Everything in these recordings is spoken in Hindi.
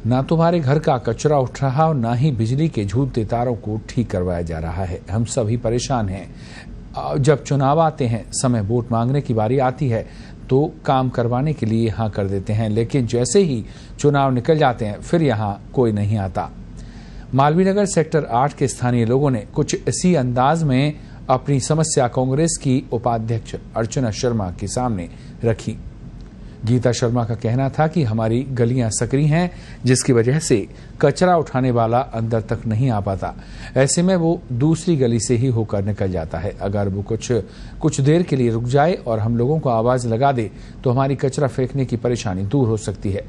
ना तुम्हारे घर का कचरा उठ रहा और ना ही बिजली के झूलते तारों को ठीक करवाया जा रहा है। हम सभी परेशान हैं। जब चुनाव आते हैं, समय वोट मांगने की बारी आती है तो काम करवाने के लिए हाँ कर देते हैं, लेकिन जैसे ही चुनाव निकल जाते हैं फिर यहाँ कोई नहीं आता। मालवीय सेक्टर 8 के स्थानीय लोगों ने कुछ इसी अंदाज में अपनी समस्या कांग्रेस की उपाध्यक्ष अर्चना शर्मा के सामने रखी। गीता शर्मा का कहना था कि हमारी गलियां सकरी हैं, जिसकी वजह से कचरा उठाने वाला अंदर तक नहीं आ पाता। ऐसे में वो दूसरी गली से ही होकर निकल जाता है। अगर वो कुछ देर के लिए रुक जाए और हम लोगों को आवाज लगा दे तो हमारी कचरा फेंकने की परेशानी दूर हो सकती है।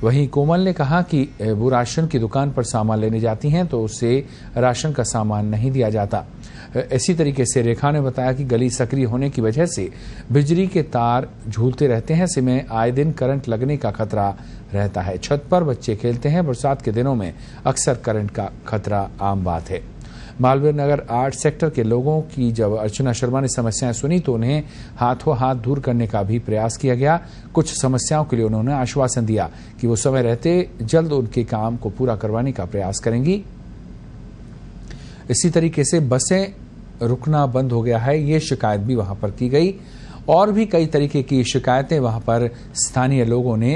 वहीं कोमल ने कहा कि वो राशन की दुकान पर सामान लेने जाती हैं तो उसे राशन का सामान नहीं दिया जाता। इसी तरीके से रेखा ने बताया कि गली सक्रिय होने की वजह से बिजली के तार झूलते रहते हैं। ऐसे में आए दिन करंट लगने का खतरा रहता है। छत पर बच्चे खेलते हैं। बरसात के दिनों में अक्सर करंट का खतरा आम बात है। मालवीय नगर 8 सेक्टर के लोगों की जब अर्चना शर्मा ने समस्याएं सुनी तो उन्हें हाथों हाथ दूर करने का भी प्रयास किया गया। कुछ समस्याओं के लिए उन्होंने आश्वासन दिया कि वो समय रहते जल्द उनके काम को पूरा करवाने का प्रयास करेंगी। इसी तरीके से बसें रुकना बंद हो गया है, ये शिकायत भी वहां पर की गई। और भी कई तरीके की शिकायतें वहां पर स्थानीय लोगों ने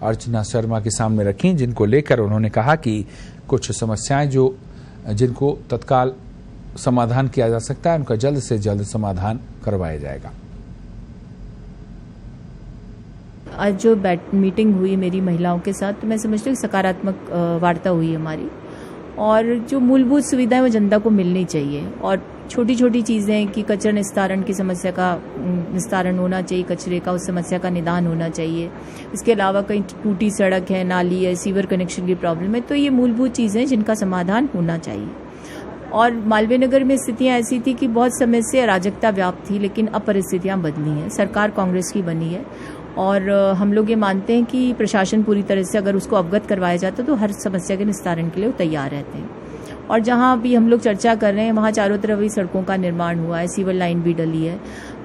अर्चना शर्मा के सामने रखी, जिनको लेकर उन्होंने कहा कि कुछ समस्याएं जिनको तत्काल समाधान किया जा सकता है, उनका जल्द से जल्द समाधान करवाया जाएगा। आज जो मीटिंग हुई मेरी महिलाओं के साथ, तो मैं समझती हूँ सकारात्मक वार्ता हुई हमारी। और जो मूलभूत सुविधाएं वो जनता को मिलनी चाहिए। और छोटी छोटी चीज़ें कि कचरा निस्तारण की समस्या का निस्तारण होना चाहिए, कचरे का उस समस्या का निदान होना चाहिए। इसके अलावा कहीं टूटी सड़क है, नाली है, सीवर कनेक्शन की प्रॉब्लम है, तो ये मूलभूत चीज़ें जिनका समाधान होना चाहिए। और मालवीय नगर में स्थितियां ऐसी थी कि बहुत समय से अराजकता व्याप्त थी, लेकिन अब परिस्थितियां बदली हैं। सरकार कांग्रेस की बनी है और हम लोग ये मानते हैं कि प्रशासन पूरी तरह से अगर उसको अवगत करवाया जाता तो हर समस्या के निस्तारण के लिए वो तैयार रहते हैं। और जहां अभी हम लोग चर्चा कर रहे हैं वहां चारों तरफ भी सड़कों का निर्माण हुआ है, सीवर लाइन भी डली है।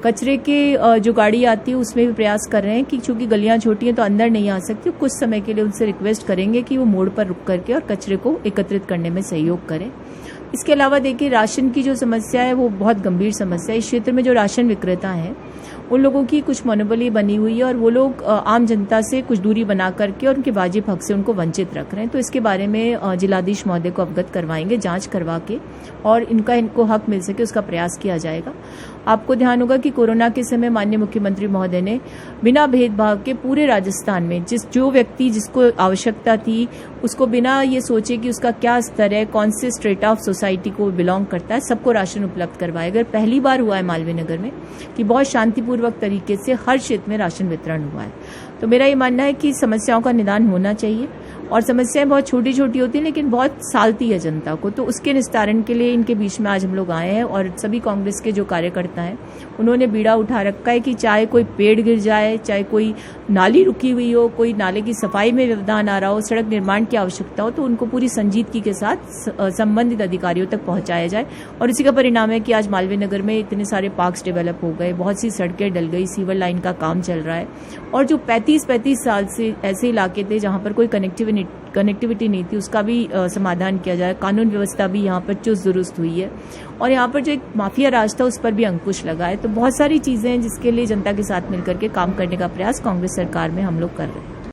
कचरे के जो गाड़ी आती है उसमें भी प्रयास कर रहे हैं कि चूंकि गलियां छोटी हैं तो अंदर नहीं आ सकती, कुछ समय के लिए उनसे रिक्वेस्ट करेंगे कि वो मोड़ पर रुक करके और कचरे को एकत्रित करने में सहयोग करें। इसके अलावा देखिए, राशन की जो समस्या है वो बहुत गंभीर समस्या है। इस क्षेत्र में जो राशन विक्रेता हैं उन लोगों की कुछ मोनोपोली बनी हुई है और वो लोग आम जनता से कुछ दूरी बना करके और उनके वाजिब हक से उनको वंचित रख रहे हैं। तो इसके बारे में जिलाधीश महोदय को अवगत करवाएंगे, जांच करवा के, और इनको हक मिल सके उसका प्रयास किया जाएगा। आपको ध्यान होगा कि कोरोना के समय माननीय मुख्यमंत्री महोदय ने बिना भेदभाव के पूरे राजस्थान में जो व्यक्ति जिसको आवश्यकता थी उसको बिना ये सोचे कि उसका क्या स्तर है, कौन से स्ट्रेट ऑफ सोसाइटी को बिलोंग करता है, सबको राशन उपलब्ध करवाया। अगर पहली बार हुआ है मालवीय नगर में कि बहुत शांतिपूर्वक तरीके से हर क्षेत्र में राशन वितरण हुआ है। तो मेरा ये मानना है कि समस्याओं का निदान होना चाहिए। और समस्याएं बहुत छोटी छोटी होती हैं लेकिन बहुत सालती है जनता को, तो उसके निस्तारण के लिए इनके बीच में आज हम लोग आए हैं। और सभी कांग्रेस के जो कार्यकर्ता हैं उन्होंने बीड़ा उठा रखा है कि चाहे कोई पेड़ गिर जाए, चाहे कोई नाली रुकी हुई हो, कोई नाले की सफाई में व्यवधान आ रहा हो, सड़क निर्माण की आवश्यकता हो, तो उनको पूरी संजीदगी के साथ संबंधित अधिकारियों तक पहुंचाया जाए। और इसी का परिणाम है कि आज मालवीय नगर में इतने सारे पार्क्स डेवलप हो गए, बहुत सी सड़कें डल गई, सीवर लाइन का काम चल रहा है। और जो 35 साल से ऐसे इलाके थे जहां पर कोई कनेक्टिविटी नहीं थी, उसका भी समाधान किया जाए। कानून व्यवस्था भी यहाँ पर चुस्त दुरुस्त हुई है और यहाँ पर जो एक माफिया राज था उस पर भी अंकुश लगा है। तो बहुत सारी चीजें हैं जिसके लिए जनता के साथ मिलकर के काम करने का प्रयास कांग्रेस सरकार में हम लोग कर रहे हैं।